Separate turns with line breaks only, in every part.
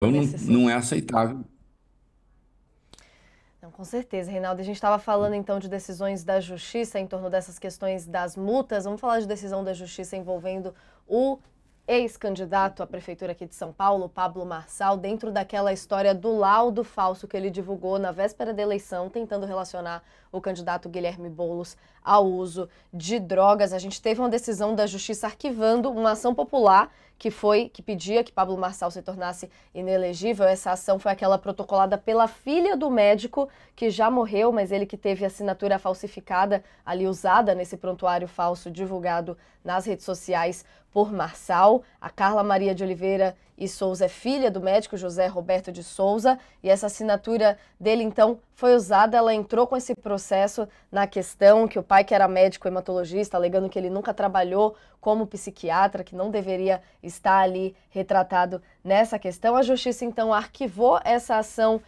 não,
nesse
não é
sentido.
aceitável.
Não, com certeza, Reinaldo. A gente estava falando então de decisões da justiça em torno dessas questões das multas. Vamos falar de decisão da justiça envolvendo o ex-candidato à prefeitura aqui de São Paulo, Pablo Marçal, dentro daquela história do laudo falso que ele divulgou na véspera da eleição, tentando relacionar o candidato Guilherme Boulos ao uso de drogas. A gente teve uma decisão da justiça arquivando uma ação popular que pedia que Pablo Marçal se tornasse inelegível. Essa ação foi aquela protocolada pela filha do médico que já morreu, mas ele que teve assinatura falsificada ali usada nesse prontuário falso divulgado nas redes sociais por Marçal. A Carla Maria de Oliveira e Souza é filha do médico José Roberto de Souza, e essa assinatura dele então foi usada. Ela entrou com esse processo na questão que o pai, que era médico hematologista, alegando que ele nunca trabalhou como psiquiatra, que não deveria estar ali retratado nessa questão. A justiça então arquivou essa ação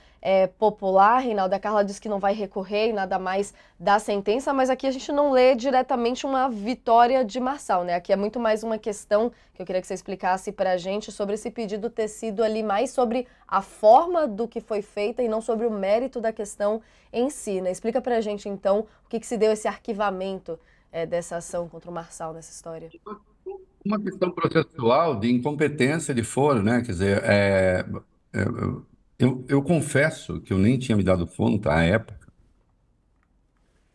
popular. Reinaldo, a Carla disse que não vai recorrer e nada mais da sentença, mas aqui a gente não lê diretamente uma vitória de Marçal, né? Aqui é muito mais uma questão que eu queria que você explicasse para a gente sobre esse pedido ter sido ali mais sobre a forma do que foi feita e não sobre o mérito da questão em si, né? Explica para a gente então o que se deu esse arquivamento dessa ação contra o Marçal nessa história.
Uma questão processual de incompetência de foro, né? Quer dizer, é, eu confesso que eu nem tinha me dado conta à época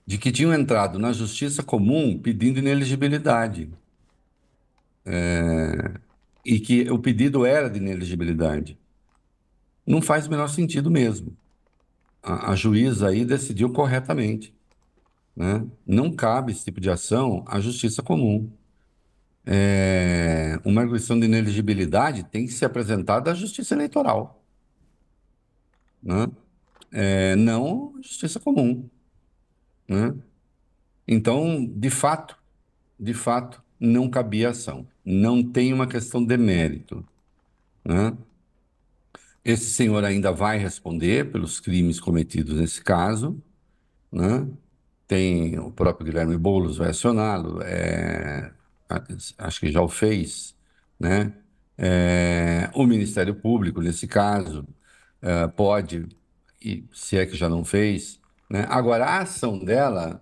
de que tinham entrado na justiça comum pedindo inelegibilidade, e que o pedido era de inelegibilidade. Não faz o menor sentido mesmo. A juíza aí decidiu corretamente, né? Não cabe esse tipo de ação à justiça comum. Uma arguição de inelegibilidade tem que ser apresentada à justiça eleitoral, né? Não à justiça comum, né? Então, de fato, não cabia ação. Não tem uma questão de mérito, né? Esse senhor ainda vai responder pelos crimes cometidos nesse caso, né? Tem o próprio Guilherme Boulos vai acioná-lo, acho que já o fez, né? O Ministério Público, nesse caso, pode, e se é que já não fez, né? Agora, a ação dela,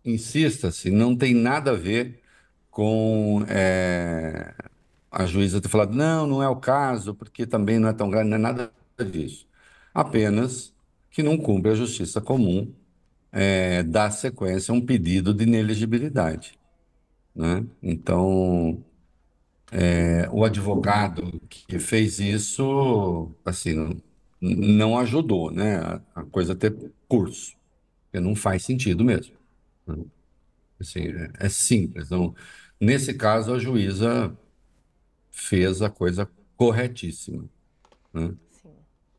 insista-se, não tem nada a ver com a juíza ter falado, não, não é o caso, porque também não é tão grave, não é nada disso. Apenas que não cumpre a justiça comum dar sequência a um pedido de inelegibilidade, né? Então, o advogado que fez isso, assim, não ajudou, né? A coisa ter curso, porque não faz sentido mesmo, né? Assim, é simples. Não, nesse caso, a juíza fez a coisa corretíssima, né?
Sim.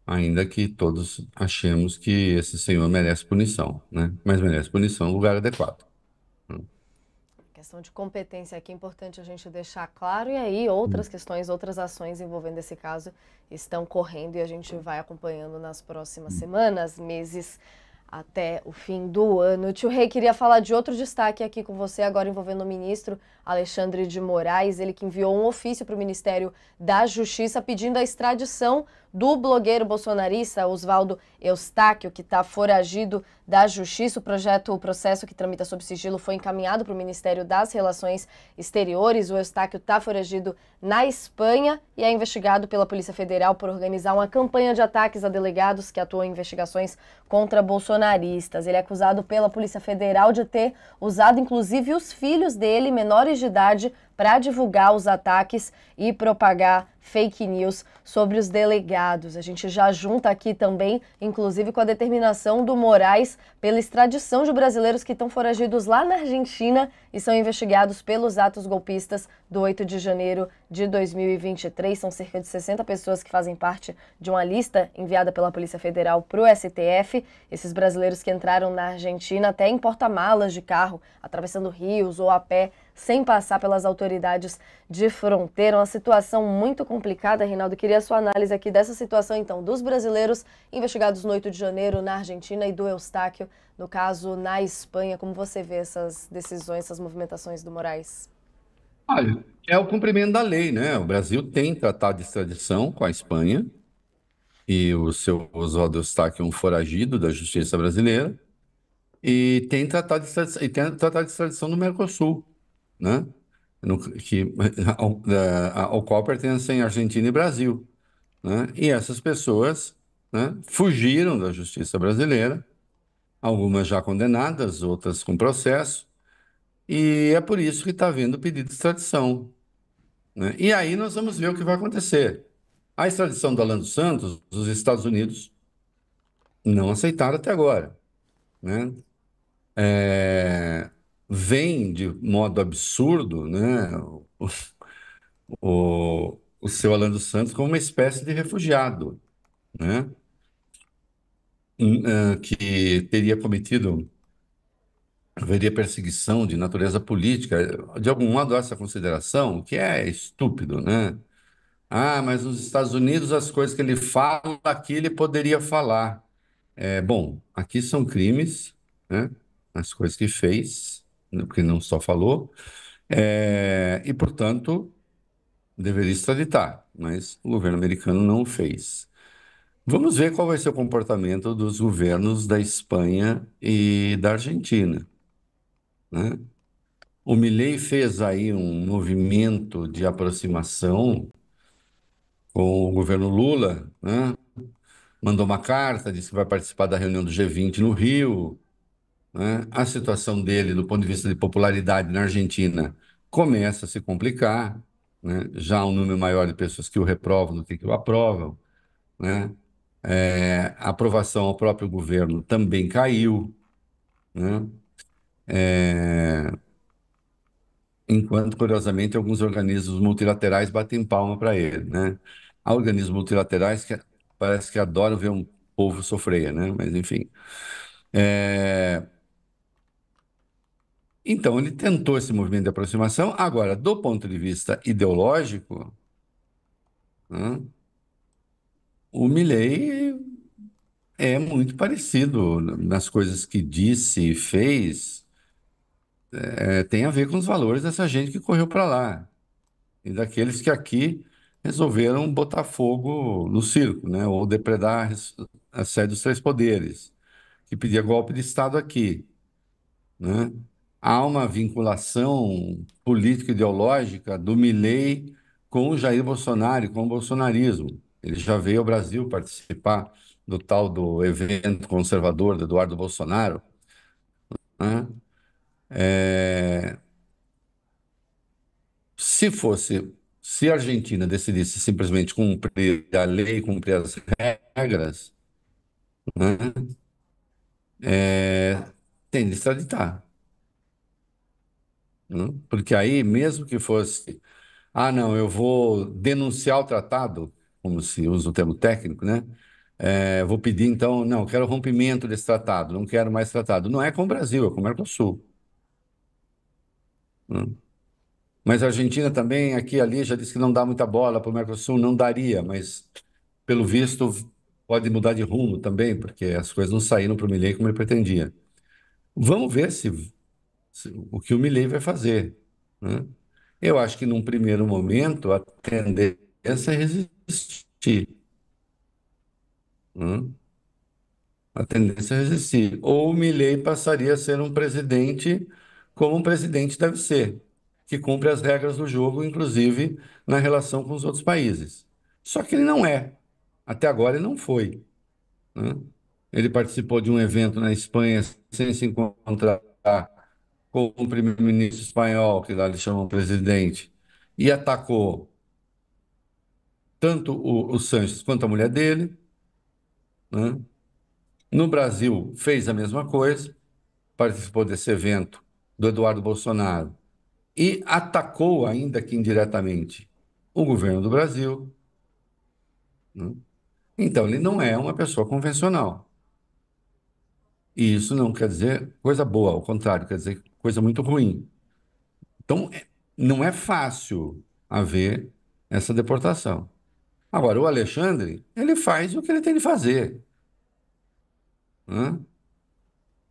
Ainda que todos achemos que esse senhor merece punição, né? Mas merece punição no lugar adequado, né?
Questão de competência aqui é importante a gente deixar claro, e aí outras questões, outras ações envolvendo esse caso estão correndo e a gente vai acompanhando nas próximas semanas, meses, até o fim do ano. Tio Rei, queria falar de outro destaque aqui com você, agora envolvendo o ministro Alexandre de Moraes, ele que enviou um ofício para o Ministério da Justiça pedindo a extradição do blogueiro bolsonarista Oswaldo Eustáquio, que está foragido da Justiça. O processo que tramita sob sigilo foi encaminhado para o Ministério das Relações Exteriores. O Eustáquio está foragido na Espanha e é investigado pela Polícia Federal por organizar uma campanha de ataques a delegados que atuam em investigações contra bolsonaristas. Ele é acusado pela Polícia Federal de ter usado inclusive os filhos dele, menores de idade, para divulgar os ataques e propagar fake news sobre os delegados. A gente já junta aqui também, inclusive com a determinação do Moraes pela extradição de brasileiros que estão foragidos lá na Argentina e são investigados pelos atos golpistas do 8 de janeiro de 2023. São cerca de 60 pessoas que fazem parte de uma lista enviada pela Polícia Federal para o STF. Esses brasileiros que entraram na Argentina até em porta-malas de carro, atravessando rios ou a pé, sem passar pelas autoridades de fronteira. Uma situação muito complicada, Reinaldo. Queria a sua análise aqui dessa situação, então, dos brasileiros investigados no 8 de janeiro na Argentina e do Eustáquio, no caso, na Espanha. Como você vê essas decisões, essas movimentações do Moraes?
Olha, é o cumprimento da lei, né? O Brasil tem tratado de extradição com a Espanha, e o seu Oswaldo Eustáquio, um foragido da justiça brasileira, e tem tratado de extradição, e tem tratado de extradição no Mercosul, né? Que, ao qual pertencem Argentina e Brasil, né? E essas pessoas, né, fugiram da justiça brasileira, algumas já condenadas, outras com processo, e é por isso que está havendo pedido de extradição, né? E aí nós vamos ver o que vai acontecer. A extradição do Alan dos Santos, os Estados Unidos não aceitaram até agora, né? Vem de modo absurdo, né, o seu Alan dos Santos como uma espécie de refugiado, né, que teria cometido, haveria perseguição de natureza política. De algum modo, essa consideração, que é estúpido, né? Ah, mas nos Estados Unidos as coisas que ele fala aqui ele poderia falar. Bom, aqui são crimes, né? As coisas que fez, né, porque não só falou, e portanto deveria extraditar, mas o governo americano não o fez. Vamos ver qual vai ser o comportamento dos governos da Espanha e da Argentina, né? O Milei fez aí um movimento de aproximação com o governo Lula, né? Mandou uma carta, disse que vai participar da reunião do G20 no Rio, né? A situação dele, do ponto de vista de popularidade na Argentina, começa a se complicar, né? Já há um número maior de pessoas que o reprovam do que o aprovam, né? A aprovação ao próprio governo também caiu, né? Enquanto, curiosamente, alguns organismos multilaterais batem palma para ele, né? Há organismos multilaterais que parece que adoram ver um povo sofrer, né? Mas, enfim. É, Então, ele tentou esse movimento de aproximação. Agora, do ponto de vista ideológico, né, o Milei é muito parecido nas coisas que disse e fez, tem a ver com os valores dessa gente que correu para lá e daqueles que aqui resolveram botar fogo no circo, né, ou depredar a sede dos três poderes, que pedia golpe de Estado aqui, né? Há uma vinculação político-ideológica do Milei com o Jair Bolsonaro e com o bolsonarismo. Ele já veio ao Brasil participar do tal do evento conservador do Eduardo Bolsonaro, né? É, Se fosse, se a Argentina decidisse simplesmente cumprir a lei, cumprir as regras, né? Tem de extraditar, né? Porque aí, mesmo que fosse não, eu vou denunciar o tratado, como se usa o termo técnico, né? Vou pedir, então, não, quero rompimento desse tratado, não quero mais tratado. Não é com o Brasil, é com o Mercosul, né? Mas a Argentina também, aqui e ali, já disse que não dá muita bola para o Mercosul, não daria, mas, pelo visto, pode mudar de rumo também, porque as coisas não saíram para o Milei como ele pretendia. Vamos ver o que o Milei vai fazer, né? Eu acho que, num primeiro momento, a tendência é resistir, né? A tendência é resistir. Ou o Milei passaria a ser um presidente como um presidente deve ser, que cumpre as regras do jogo, inclusive na relação com os outros países. Só que ele não é. Até agora ele não foi, né? Ele participou de um evento na Espanha sem se encontrar com o primeiro-ministro espanhol, que lá eles chamam presidente, e atacou tanto o Sanches quanto a mulher dele, né? No Brasil, fez a mesma coisa, participou desse evento do Eduardo Bolsonaro e atacou, ainda que indiretamente, o governo do Brasil, né? Então, ele não é uma pessoa convencional. E isso não quer dizer coisa boa, ao contrário, quer dizer coisa muito ruim. Então, não é fácil haver essa deportação. Agora, o Alexandre, ele faz o que ele tem de fazer, né?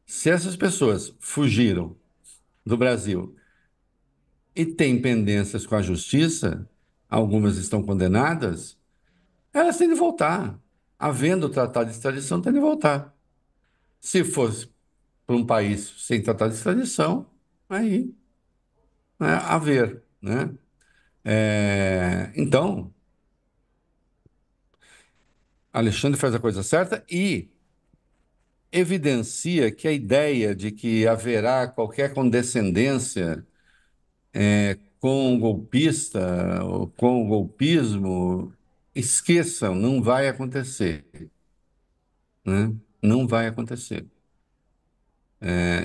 Se essas pessoas fugiram do Brasil e têm pendências com a justiça, algumas estão condenadas, elas têm de voltar. Havendo tratado de extradição, tem de voltar. Se fosse para um país sem tratado de extradição, aí, né, a ver, né? Então, Alexandre faz a coisa certa e evidencia que a ideia de que haverá qualquer condescendência com o golpista ou com o golpismo, esqueçam, não vai acontecer, né? Não vai acontecer.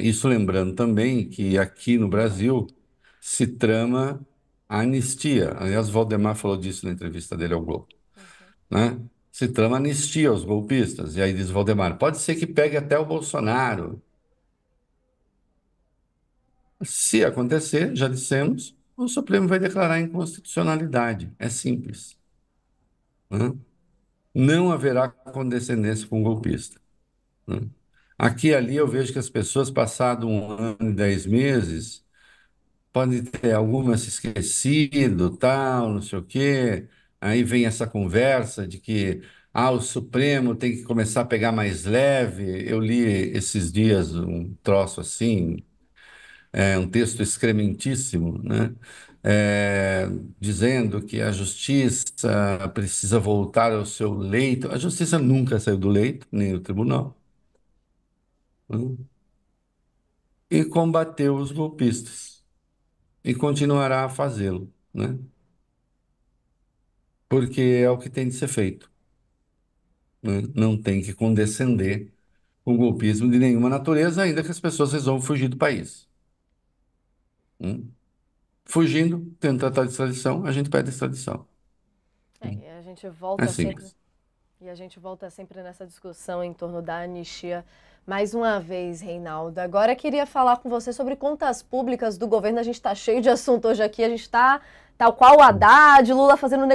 Isso lembrando também que aqui no Brasil se trama a anistia. Aliás, Valdemar falou disso na entrevista dele ao Globo,
Uhum.
né? Se trama anistia aos golpistas. E aí diz Valdemar, pode ser que pegue até o Bolsonaro. Se acontecer, já dissemos, o Supremo vai declarar inconstitucionalidade. É simples, né? Não haverá condescendência com o golpista, né? Aqui e ali eu vejo que as pessoas, passado 1 ano e 10 meses, podem ter algumas se esquecido, tal, não sei o quê. Aí vem essa conversa de que o Supremo tem que começar a pegar mais leve. Eu li esses dias um troço assim, um texto excrementíssimo, né? É, dizendo que a justiça precisa voltar ao seu leito. A justiça nunca saiu do leito, nem o tribunal, né? E combateu os golpistas e continuará a fazê-lo, né? Porque é o que tem de ser feito, né? Não tem que condescender com golpismo de nenhuma natureza, ainda que as pessoas resolvam fugir do país, né? Fugindo, tendo tratado de extradição, a gente pede extradição.
E a gente
É
volta sempre.
simples.
E a gente volta sempre nessa discussão em torno da anistia. Mais uma vez, Reinaldo. Agora eu queria falar com você sobre contas públicas do governo. A gente está cheio de assunto hoje aqui. A gente está tal qual o Haddad, Lula fazendo